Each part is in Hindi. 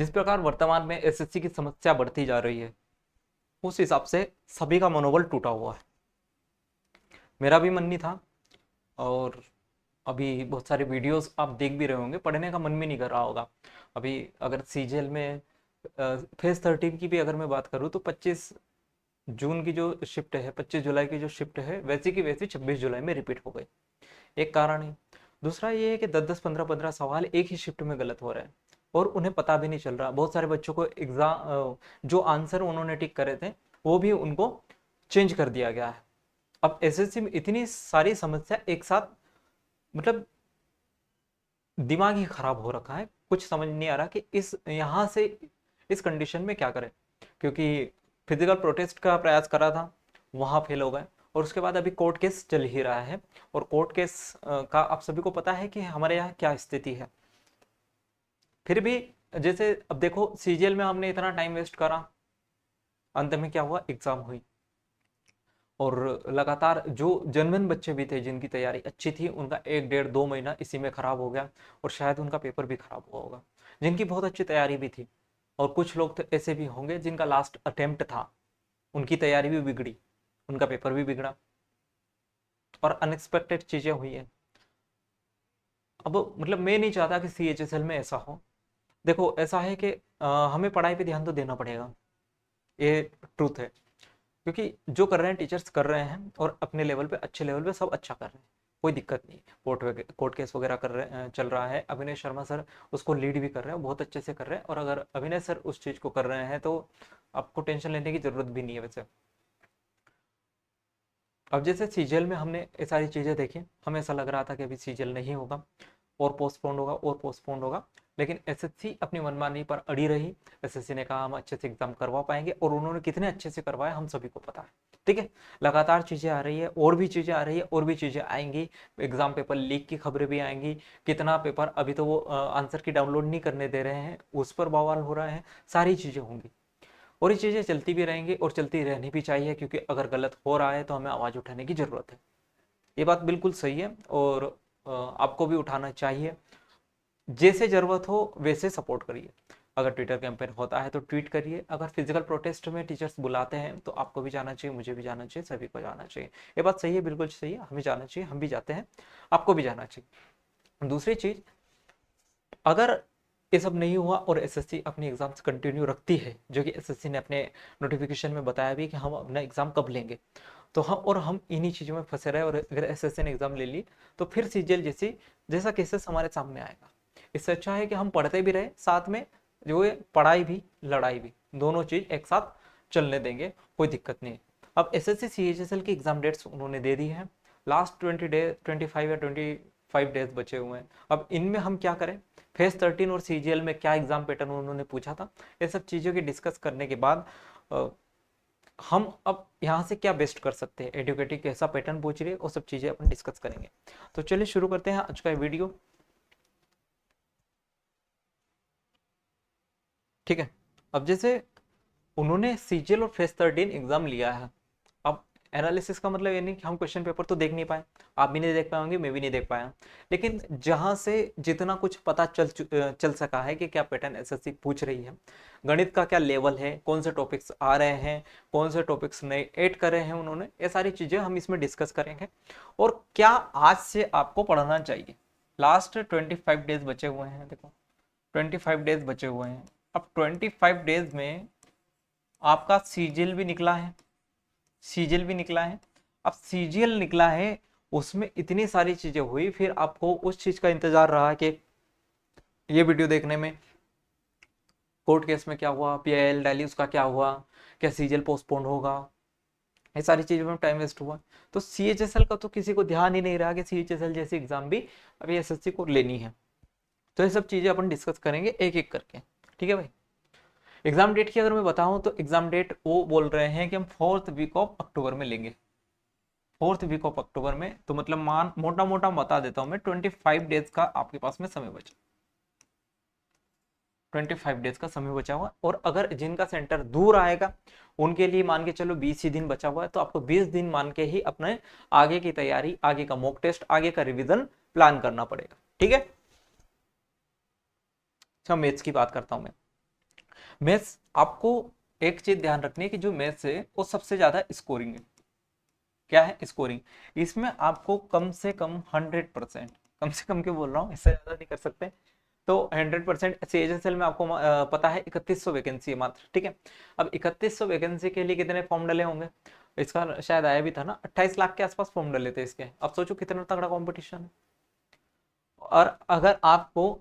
जिस प्रकार वर्तमान में एसएससी की समस्या बढ़ती जा रही है, उस हिसाब से सभी का मनोबल टूटा हुआ है। मेरा भी मन नहीं था, और अभी बहुत सारे वीडियोस आप देख भी रहे होंगे, पढ़ने का मन भी नहीं कर रहा होगा। अभी अगर सीजीएल में फेज 13 की भी अगर मैं बात करूँ तो 25 जून की जो शिफ्ट है, 25 जुलाई की जो शिफ्ट है, वैसी की वैसी 26 जुलाई में रिपीट हो गई। एक कारण है। दूसरा ये है कि 10-10, 15-15 सवाल एक ही शिफ्ट में गलत हो रहे हैं और उन्हें पता भी नहीं चल रहा। बहुत सारे बच्चों को एग्जाम जो आंसर उन्होंने टिक करे थे वो भी उनको चेंज कर दिया गया है। अब एसएससी में इतनी सारी समस्या एक साथ, मतलब दिमाग ही खराब हो रखा है। कुछ समझ नहीं आ रहा कि इस यहाँ से इस कंडीशन में क्या करें, क्योंकि फिजिकल प्रोटेस्ट का प्रयास करा था, वहां फेल हो गए। और उसके बाद अभी कोर्ट केस चल ही रहा है, और कोर्ट केस का आप सभी को पता है कि हमारे यहाँ क्या स्थिति है। फिर भी जैसे अब देखो, सीजीएल में हमने इतना टाइम वेस्ट करा, अंत में क्या हुआ, एग्जाम हुई। और लगातार जो जनवन बच्चे भी थे जिनकी तैयारी अच्छी थी, उनका 1, 1.5, 2 महीना इसी में खराब हो गया, और शायद उनका पेपर भी खराब हुआ होगा। जिनकी बहुत अच्छी तैयारी भी थी, और कुछ लोग तो ऐसे भी होंगे जिनका लास्ट अटेम्प्ट था, उनकी तैयारी भी बिगड़ी, उनका पेपर भी बिगड़ा, और अनएक्सपेक्टेड चीजें हुई हैं। अब मतलब मैं नहीं चाहता कि सीएचएसएल में ऐसा हो। देखो ऐसा है कि हमें पढ़ाई पे ध्यान तो देना पड़ेगा, ये ट्रूथ है। क्योंकि जो कर रहे हैं टीचर्स कर रहे हैं, और अपने लेवल पे, अच्छे लेवल पे सब अच्छा कर रहे हैं, कोई दिक्कत नहीं। कोर्ट केस वगैरह कर रहे चल रहा है, अभिनय शर्मा सर उसको लीड भी कर रहे हैं, बहुत अच्छे से कर रहे हैं। और अगर अभिनय सर उस चीज़ को कर रहे हैं तो आपको टेंशन लेने की जरूरत भी नहीं है वैसे। अब जैसे सीजीएल में हमने ये सारी चीज़ें देखी, हमें ऐसा लग रहा था कि अभी सीजीएल नहीं होगा, और पोस्टपोन्ड होगा, और पोस्टपोन्ड होगा। लेकिन एसएससी अपनी मनमानी पर अड़ी रही। एसएससी ने कहा हम अच्छे से एग्जाम करवा पाएंगे, और उन्होंने कितने अच्छे से करवाया हम सभी को पता है। ठीक है, लगातार चीज़ें आ रही है, और भी चीज़ें आ रही है, और भी चीज़ें आएंगी। एग्जाम पेपर लीक की खबरें भी आएंगी। कितना पेपर अभी तो वो आंसर की डाउनलोड नहीं करने दे रहे हैं, उस पर बवाल हो रहा है। सारी चीज़ें होंगी, और ये चीज़ें चलती भी रहेंगी, और चलती रहनी भी चाहिए, क्योंकि अगर गलत हो रहा है तो हमें आवाज़ उठाने की ज़रूरत है। ये बात बिल्कुल सही है, और आपको भी उठाना चाहिए। जैसे ज़रूरत हो वैसे सपोर्ट करिए। अगर ट्विटर कैंपेन होता है तो ट्वीट करिए, अगर फिजिकल प्रोटेस्ट में टीचर्स बुलाते हैं तो आपको भी जाना चाहिए, मुझे भी जाना चाहिए, सभी को जाना चाहिए। ये बात सही है, बिल्कुल सही है, हमें जाना चाहिए, हम भी जाते हैं, आपको भी जाना चाहिए। दूसरी चीज़, अगर ये सब नहीं हुआ और एसएससी अपनी एग्जाम्स कंटिन्यू रखती है, जो कि एसएससी ने अपने नोटिफिकेशन में बताया भी कि हम अपना एग्जाम कब लेंगे, तो हम इन्हीं चीज़ों में फंसे रहे, और अगर एसएससी ने एग्जाम ले ली तो फिर सीजीएल जैसा केसेस हमारे सामने आएगा। इससे अच्छा है कि हम पढ़ते भी रहे, साथ में जो है पढ़ाई भी लड़ाई भी, दोनों चीज़ एक साथ चलने देंगे, कोई दिक्कत नहीं। अब एसएससी सीएचएसएल की एग्जाम डेट्स उन्होंने दे दी है। लास्ट 20 डेज, 25 या 25 डेज बचे हुए हैं। अब इनमें हम क्या करें, फेज 13 और सीजीएल में क्या एग्जाम पैटर्न उन्होंने पूछा था, ये सब चीज़ों की डिस्कस करने के बाद हम अब यहाँ से क्या बेस्ट कर सकते हैं, एडुकेटिव कैसा पैटर्न पूछ रही है, वो सब चीज़ें अपन डिस्कस करेंगे। तो चलिए शुरू करते हैं आज का वीडियो। ठीक है, अब जैसे उन्होंने सीजीएल और फेज 13 एग्जाम लिया है। अब एनालिसिस का मतलब ये नहीं कि हम क्वेश्चन पेपर तो देख नहीं पाए, आप भी नहीं देख पाएंगे, मैं भी नहीं देख पाया, लेकिन जहां से जितना कुछ पता चल सका है कि क्या पैटर्न एसएससी पूछ रही है, गणित का क्या लेवल है, कौन से टॉपिक्स आ रहे हैं, कौन से टॉपिक्स नए ऐड करे हैं उन्होंने, ये सारी चीजें हम इसमें डिस्कस करेंगे। और क्या आज से आपको पढ़ना चाहिए। लास्ट 25 डेज बचे हुए हैं, देखो 25 डेज बचे हुए हैं। अब 25 डेज में आपका सीजीएल भी निकला है, सीजीएल भी निकला है। अब सीजीएल निकला है, उसमें इतनी सारी चीजें हुई, फिर आपको उस चीज का इंतजार रहा कि ये वीडियो देखने में कोर्ट केस में क्या हुआ, पीआईएल दिल्ली उसका क्या हुआ, क्या सीजीएल पोस्टपोन होगा, ये सारी चीजों में टाइम वेस्ट हुआ। तो सीएचएसएल का तो किसी को ध्यान ही नहीं रहा कि सीएचएसएल जैसी एग्जाम भी अभी एसएससी को लेनी है। तो ये सब चीजें अपन डिस्कस करेंगे एक एक करके। ठीक है भाई, एग्जाम डेट की अगर मैं बताऊं तो एग्जाम डेट वो बोल रहे हैं कि हम 4th वीक ऑफ अक्टूबर में लेंगे। 4th वीक ऑफ अक्टूबर में, तो मतलब मान मोटा मोटा बता देता हूं मैं, 25 डेज का आपके पास में समय बचा, 25 डेज का समय बचा हुआ। और अगर जिनका सेंटर दूर आएगा उनके लिए मान के चलो 20 ही दिन बचा हुआ है, तो आपको 20 दिन मान के ही अपने आगे की तैयारी, आगे का मॉक टेस्ट, आगे का रिविजन प्लान करना पड़ेगा। ठीक है, अच्छा मैथ्स की बात करता हूं मैं। मैथ्स आपको एक चीज ध्यान रखनी है कि जो मैथ्स है वो सबसे ज्यादा स्कोरिंग है। क्या है? स्कोरिंग। इसमें आपको कम से कम 100%, कम से कम क्यों बोल रहा हूँ, इससे ज्यादा नहीं कर सकते। तो 100% CHSL में आपको पता है 3100 वैकेंसी है मात्र, ठीक है। अब 3100 वैकेंसी के लिए कितने फॉर्म डले होंगे? इसका शायद आया भी था ना, 28 लाख के आसपास फॉर्म डले थे इसके। अब सोचो कितना तगड़ा कंपटीशन है। और अगर आपको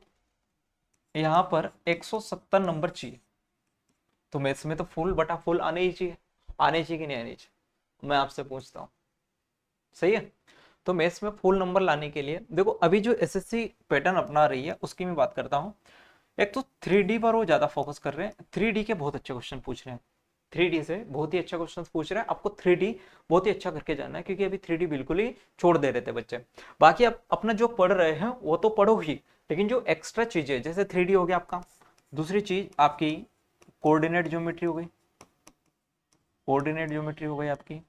यहाँ पर 170 नंबर चाहिए तो मैथ्स में तो फुल बटा फुल आने ही चाहिए। आने चाहिए कि नहीं आने चाहिए, मैं आपसे पूछता हूँ। सही है। तो मैथ्स में फुल नंबर लाने के लिए देखो, अभी जो एसएससी पैटर्न अपना रही है उसकी मैं बात करता हूँ। एक तो 3D पर वो ज्यादा फोकस कर रहे हैं, 3D के बहुत अच्छे क्वेश्चन पूछ रहे हैं। 3D से बहुत ही अच्छा क्वेश्चन पूछ रहे हैं, आपको 3D बहुत ही अच्छा करके जाना है, क्योंकि अभी 3D बिल्कुल ही छोड़ दे रहे थे बच्चे। बाकी आप अपना जो पढ़ रहे हैं वो तो पढ़ो ही, लेकिन जो एक्स्ट्रा चीजें, जैसे 3D हो गया आपका, दूसरी चीज आपकी कोऑर्डिनेट ज्योमेट्री हो गई, कोऑर्डिनेट ज्योमेट्री हो गई आपकी।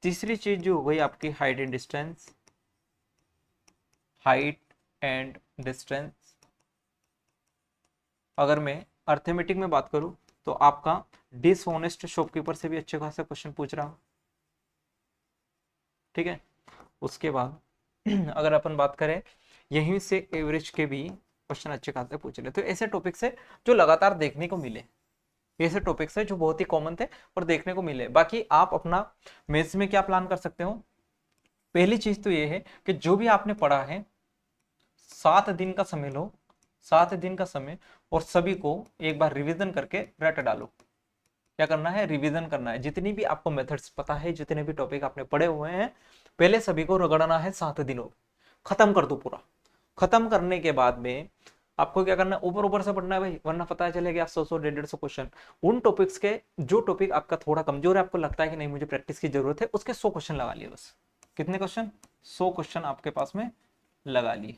तीसरी चीज जो हो गई आपकी height and distance, height and distance. अगर मैं अर्थमेटिक में बात करूं तो आपका डिसऑनेस्ट शॉपकीपर से भी अच्छे खासे क्वेश्चन पूछ रहा हूं, ठीक है। उसके बाद अगर अपन बात करें यहीं से एवरेज के भी क्वेश्चन अच्छे खासे पूछ रहे, तो ऐसे टॉपिक से जो लगातार देखने को मिले, ऐसे टॉपिक्स है जो बहुत ही कॉमन थे और देखने को मिले। बाकी आप अपना मेंस में क्या प्लान कर सकते हो? पहली चीज तो ये है कि जो भी आपने पढ़ा है 7 दिन का समय लो, 7 दिन का समय, और सभी को एक बार रिवीजन करके रट डालो। क्या करना है? रिवीजन करना है। जितनी भी आपको मेथड्स पता है, जितने भी टॉपिक आपने पढ़े हुए हैं, पहले सभी को रगड़ना है 7 दिनों में, खत्म कर दो पूरा। खत्म करने के बाद में आपको क्या करना है? ऊपर ऊपर से पढ़ना है भाई, वरना पता चलेगा 100 150 क्वेश्चन। उन टॉपिक्स के जो टॉपिक आपका थोड़ा कमजोर है, आपको लगता है कि नहीं मुझे प्रैक्टिस की जरूरत है, उसके 100 क्वेश्चन लगा लिए बस। कितने क्वेश्चन? 100 क्वेश्चन आपके पास में लगा लिए,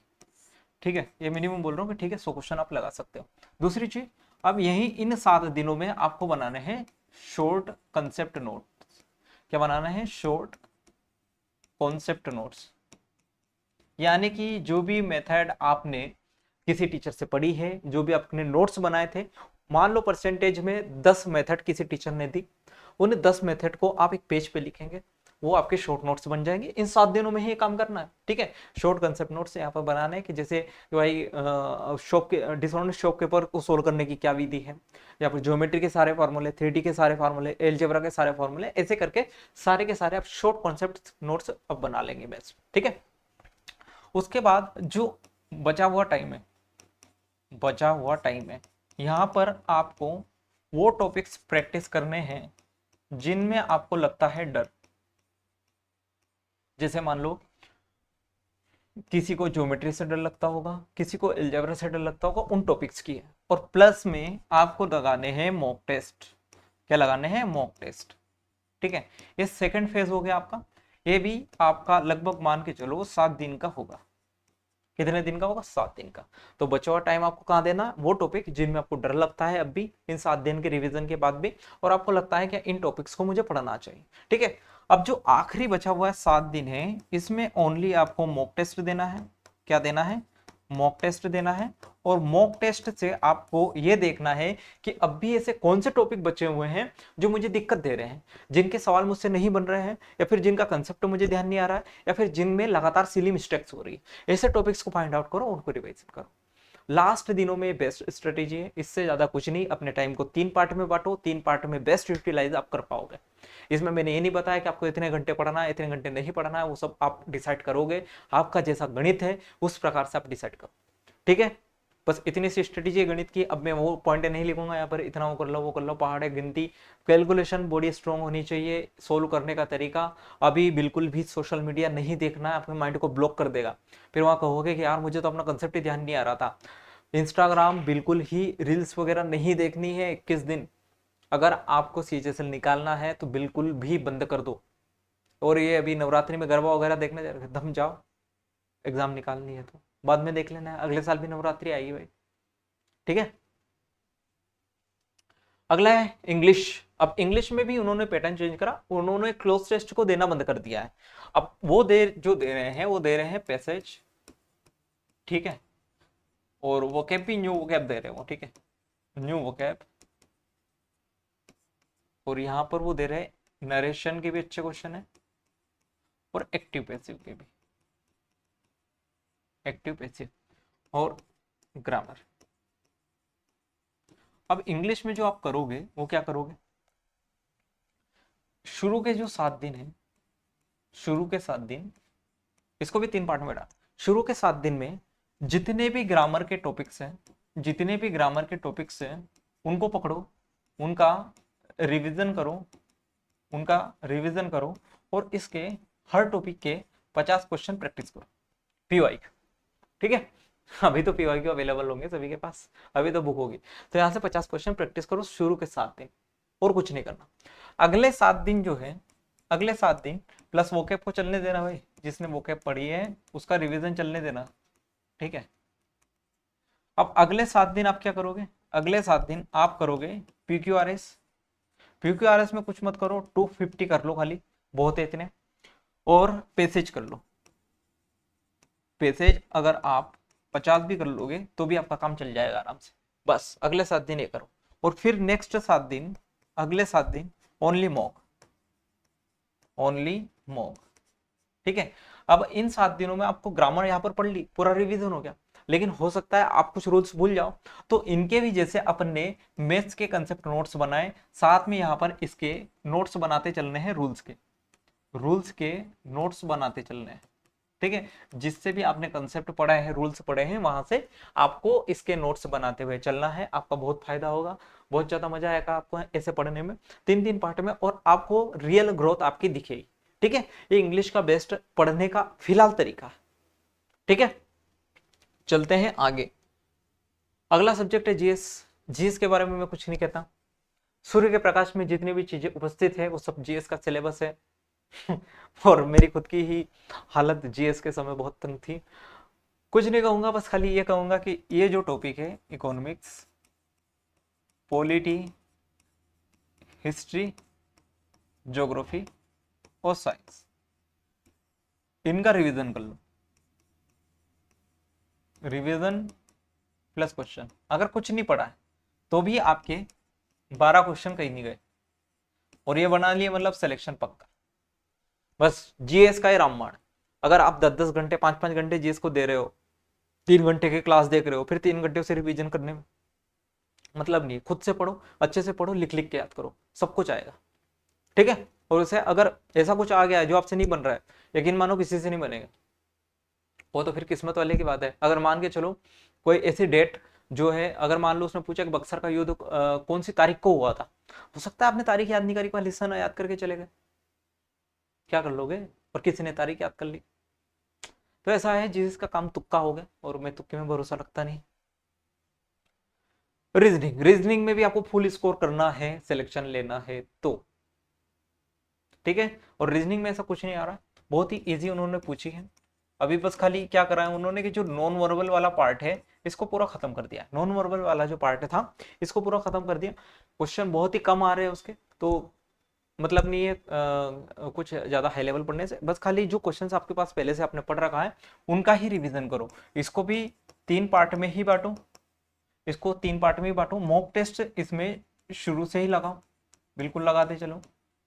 ठीक है। ये मिनिमम बोल रहा हूँ कि ठीक है 100 क्वेश्चन आप लगा सकते हो। दूसरी चीज, अब यही इन 7 दिनों में आपको बनाने हैं शॉर्ट कंसेप्ट नोट। क्या बनाना है? Short concept notes. यानी कि जो भी मेथड आपने किसी टीचर से पढ़ी है, जो भी आपने नोट्स बनाए थे, मान लो परसेंटेज में 10 मेथड किसी टीचर ने दी, उन 10 मेथड को आप एक पेज पे लिखेंगे, वो आपके शॉर्ट नोट्स बन जाएंगे। इन 7 दिनों में ही काम करना है, ठीक है। शॉर्ट कंसेप्ट नोट्स यहाँ पर बनाने हैं कि जैसे भाई शॉप के डिसऑनेस्ट शॉपकीपर को सोल्व करने की क्या विधि है, या फिर ज्योमेट्री के सारे फार्मूले, 3D के सारे फार्मूले, एलजेब्रा के सारे फार्मूले, ऐसे करके सारे के सारे आप शॉर्ट कॉन्सेप्ट नोट्स अब बना लेंगे बेस्ट, ठीक है। उसके बाद जो बचा हुआ टाइम है, बचा हुआ टाइम है, यहाँ पर आपको वो टॉपिक्स प्रैक्टिस करने हैं जिनमें आपको लगता है डर। जैसे मान लो किसी को ज्योमेट्री से डर लगता होगा, किसी को अलजेब्रा से डर लगता होगा, उन टॉपिक्स की है। और प्लस में आपको लगाने हैं मॉक टेस्ट। क्या लगाने हैं? मॉक टेस्ट, ठीक है। ये सेकंड फेज हो गया आपका। ये भी आपका लगभग मान के चलो 7 दिन का होगा। कितने दिन का होगा? 7 दिन का। तो बचा हुआ टाइम आपको कहाँ देना? वो टॉपिक जिनमें आपको डर लगता है अब भी, इन 7 दिन के रिवीजन के बाद भी, और आपको लगता है कि इन टॉपिक्स को मुझे पढ़ना चाहिए, ठीक है। अब जो आखिरी बचा हुआ है 7 दिन है, इसमें ओनली आपको मॉक टेस्ट देना है। क्या देना है? मॉक टेस्ट देना है। और मॉक टेस्ट से आपको यह देखना है कि अब भी ऐसे कौन से टॉपिक बचे हुए हैं जो मुझे दिक्कत दे रहे हैं, जिनके सवाल मुझसे नहीं बन रहे हैं, या फिर जिनका कंसेप्ट मुझे ध्यान नहीं आ रहा है, या फिर जिनमें लगातार सिली मिस्टेक्स हो रही है। ऐसे टॉपिक्स को फाइंड आउट करो, उनको रिवाइज करो। लास्ट दिनों में बेस्ट स्ट्रेटेजी है, इससे ज्यादा कुछ नहीं। अपने टाइम को 3 पार्ट में बांटो, 3 पार्ट में बेस्ट यूटिलाइज आप कर पाओगे। इसमें मैंने ये नहीं बताया कि आपको इतने घंटे पढ़ना है, इतने घंटे नहीं पढ़ना है, वो सब आप डिसाइड करोगे। आपका जैसा गणित है उस प्रकार से आप डिसाइड करो, ठीक है। बस इतनी सी स्ट्रेटेजी है गणित की। अब मैं वो पॉइंट नहीं लिखूंगा यहाँ पर, इतना वो कर लो वो कर लो, पहाड़ है, गिनती, कैलकुलेशन, बॉडी स्ट्रांग होनी चाहिए, सोल्व करने का तरीका। अभी बिल्कुल भी सोशल मीडिया नहीं देखना है, अपने माइंड को ब्लॉक कर देगा। फिर वहां कहोगे कि यार मुझे तो अपना कंसेप्ट ही ध्यान नहीं आ रहा था। इंस्टाग्राम बिल्कुल ही रील्स वगैरह नहीं देखनी है 21 दिन। अगर आपको CHSL निकालना है तो बिल्कुल भी बंद कर दो। और ये अभी नवरात्रि में गरबा वगैरह देखने जा रहे, दम जाओ, एग्जाम निकालनी है तो बाद में देख लेना है, अगले साल भी नवरात्रि आएगी भाई, ठीक है। अगला है इंग्लिश। अब इंग्लिश में भी उन्होंने पैटर्न चेंज करा, उन्होंने क्लोज टेस्ट को देना बंद कर दिया है। अब वो जो दे रहे हैं वो दे रहे हैं पैसेज, ठीक है, और वो कैप भी न्यू कैप दे रहे हो, ठीक है। न्यू वोकैब, और यहाँ पर वो दे रहे नरेशन के भी अच्छे क्वेश्चन है और एक्टिव पैसिव के भी, एक्टिव पैसिव और ग्रामर। अब इंग्लिश में जो आप करोगे वो क्या करोगे, शुरू के जो 7 दिन है, शुरू के 7 दिन, इसको भी 3 पार्ट में डाल। शुरू के 7 दिन में जितने भी ग्रामर के टॉपिक्स हैं, जितने भी ग्रामर के टॉपिक्स हैं उनको पकड़ो, उनका रिवीजन करो, उनका रिवीजन करो, और इसके हर टॉपिक के 50 क्वेश्चन प्रैक्टिस करो, पीवाई। ठीक है, अभी तो पीवाई क्यू अवेलेबल होंगे सभी के पास, अभी तो बुक होगी, तो यहाँ से 50 क्वेश्चन प्रैक्टिस करो शुरू के 7 दिन, और कुछ नहीं करना। अगले 7 दिन जो है, अगले 7 दिन प्लस वोकैब को चलने देना भाई, जिसने वोकैब पढ़ी है उसका रिवीजन चलने देना। ठीक है, अब अगले 7 दिन आप क्या करोगे, अगले 7 दिन आप करोगे PQRS। PQRS में कुछ मत करो, 250 कर लो खाली, बहुत है इतने, और पैसेज कर लो। पैसेज अगर आप 50 भी कर लोगे तो भी आपका काम चल जाएगा आराम से। बस अगले 7 दिन ये करो, और फिर नेक्स्ट 7 दिन, अगले 7 दिन ओनली मॉक, ओनली मॉक। ठीक है, अब इन 7 दिनों में आपको ग्रामर यहाँ पर पढ़ ली, पूरा रिवीजन हो गया, लेकिन हो सकता है आप कुछ रूल्स भूल जाओ, तो इनके भी जैसे अपन ने मैथ्स के कंसेप्ट नोट्स बनाए, साथ में यहाँ पर इसके नोट्स बनाते चलने हैं, रूल्स के नोट्स बनाते चलने हैं। ठीक है, जिससे भी आपने कंसेप्ट पढ़ा है, रूल्स पढ़े हैं, वहां से आपको इसके नोट्स बनाते हुए चलना है। आपका बहुत फायदा होगा, बहुत ज्यादा मजा आएगा आपको ऐसे पढ़ने में, 3 पार्ट में, और आपको रियल ग्रोथ आपकी दिखेगी। ठीक है, ये इंग्लिश का बेस्ट पढ़ने का फिलहाल तरीका है। ठीक है, चलते हैं आगे। अगला सब्जेक्ट है जीएस। जीएस के बारे में मैं कुछ नहीं कहता, सूर्य के प्रकाश में जितनी भी चीजें उपस्थित है वो सब जीएस का सिलेबस है। और मेरी खुद की ही हालत जीएस के समय बहुत तंग थी। कुछ नहीं कहूंगा, बस खाली ये कहूंगा कि ये जो टॉपिक है, इकोनॉमिक्स, पॉलिटी, हिस्ट्री, ज्योग्राफी और साइंस, इनका रिवीजन कर लो। रिवीजन प्लस क्वेश्चन, अगर कुछ नहीं पढ़ा है तो भी आपके 12 क्वेश्चन कहीं नहीं गए, और ये बना लिए मतलब सिलेक्शन पक्का। बस जीएस का ही रामबाण, अगर आप 10-10 घंटे 5-5 घंटे जीएस को दे रहे हो, 3 घंटे की क्लास देख रहे हो, फिर 3 घंटे से रिवीजन करने में मतलब नहीं। खुद से पढ़ो, अच्छे से पढ़ो, लिख लिख के याद करो, सब कुछ आएगा। ठीक है, और उसे अगर ऐसा कुछ आ गया है जो आपसे नहीं बन रहा है, यकीन मानो किसी से नहीं बनेगा, वो तो फिर किस्मत वाले की बात है। अगर मान के चलो कोई ऐसी डेट जो है, अगर मान लो उसने पूछा कि बक्सर का युद्ध कौन सी तारीख को हुआ था, हो सकता है आपने तारीख याद नहीं करी, कोई हिस्सा ना याद करके चले गए, क्या कर लोगे, और किसी ने तारीख याद कर ली। तो ऐसा है, जिसका काम तुक्का हो गया, और मैं तुक्के में भरोसा रखता नहीं। रीजनिंग, रीजनिंग में भी आपको फुल स्कोर करना है, सिलेक्शन लेना है तो। ठीक है, और रीजनिंग में ऐसा कुछ नहीं आ रहा, बहुत ही इजी उन्होंने पूछी है। अभी बस खाली क्या करा है उन्होंने कि जो नॉन वर्बल वाला पार्ट है इसको पूरा खत्म कर दिया, नॉन वर्बल वाला जो पार्ट था इसको पूरा खत्म कर दिया। क्वेश्चन बहुत ही कम आ रहे हैं उसके, तो मतलब नहीं है कुछ ज्यादा हाई लेवल पढ़ने से, बस खाली जो क्वेश्चंस आपके पास पहले से आपने पढ़ रखा है उनका ही रिवीजन करो। इसको भी 3 पार्ट में ही बांटो, इसको 3 पार्ट में ही बांटो। मॉक टेस्ट इसमें शुरू से ही लगाओ, बिल्कुल लगाते चलो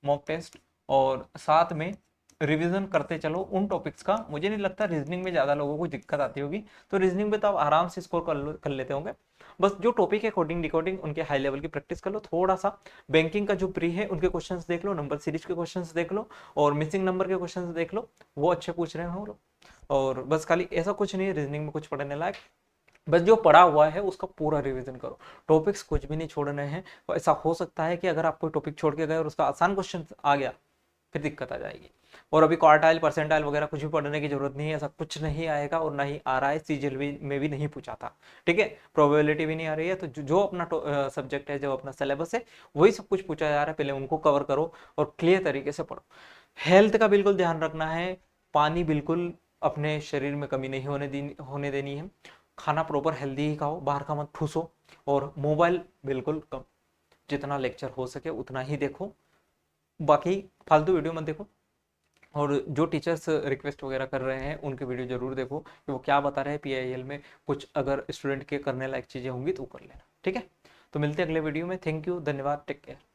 मॉक टेस्ट, और साथ में रिवीजन करते चलो उन टॉपिक्स का। मुझे नहीं लगता रीजनिंग में ज्यादा लोगों को दिक्कत आती होगी, तो रीजनिंग में तो आप आराम से स्कोर कर लेते होंगे। बस जो टॉपिक है कोडिंग डिकोडिंग उनके हाई लेवल की प्रैक्टिस कर लो थोड़ा सा। बैंकिंग का जो प्री है उनके क्वेश्चंस देख लो, नंबर सीरीज के क्वेश्चंस देख लो, और मिसिंग नंबर के क्वेश्चंस देख लो, वो अच्छे पूछ रहे हो। और बस खाली ऐसा कुछ नहीं है रीजनिंग में कुछ पढ़ने लायक, बस जो पढ़ा हुआ है उसका पूरा रिवीजन करो, टॉपिक्स कुछ भी नहीं छोड़ने हैं। ऐसा हो सकता है कि अगर आप कोई टॉपिक छोड़ के गए और उसका आसान क्वेश्चन आ गया फिर दिक्कत आ जाएगी। और अभी क्वार्टाइल परसेंटाइल वगैरह कुछ भी पढ़ने की जरूरत नहीं है, ऐसा कुछ नहीं आएगा और ना ही आ रहा है, सीजीएल में भी नहीं पूछा था। ठीक है, प्रोबेबिलिटी भी नहीं आ रही है, तो जो अपना सब्जेक्ट है, जो अपना सिलेबस है वही सब कुछ पूछा जा रहा है, पहले उनको कवर करो और क्लियर तरीके से पढ़ो। हेल्थ का बिल्कुल ध्यान रखना है, पानी बिल्कुल अपने शरीर में कमी नहीं होने देनी है, खाना प्रॉपर हेल्दी ही खाओ, बाहर का मत ठूसो, और मोबाइल बिल्कुल कम, जितना लेक्चर हो सके उतना ही देखो, बाकी फालतू वीडियो मत देखो। और जो टीचर्स रिक्वेस्ट वगैरह कर रहे हैं उनके वीडियो जरूर देखो कि वो क्या बता रहे हैं पीआईएल में, कुछ अगर स्टूडेंट के करने लायक चीजें होंगी तो वो कर लेना। ठीक है, तो मिलते हैं अगले वीडियो में। थैंक यू, धन्यवाद, टेक केयर।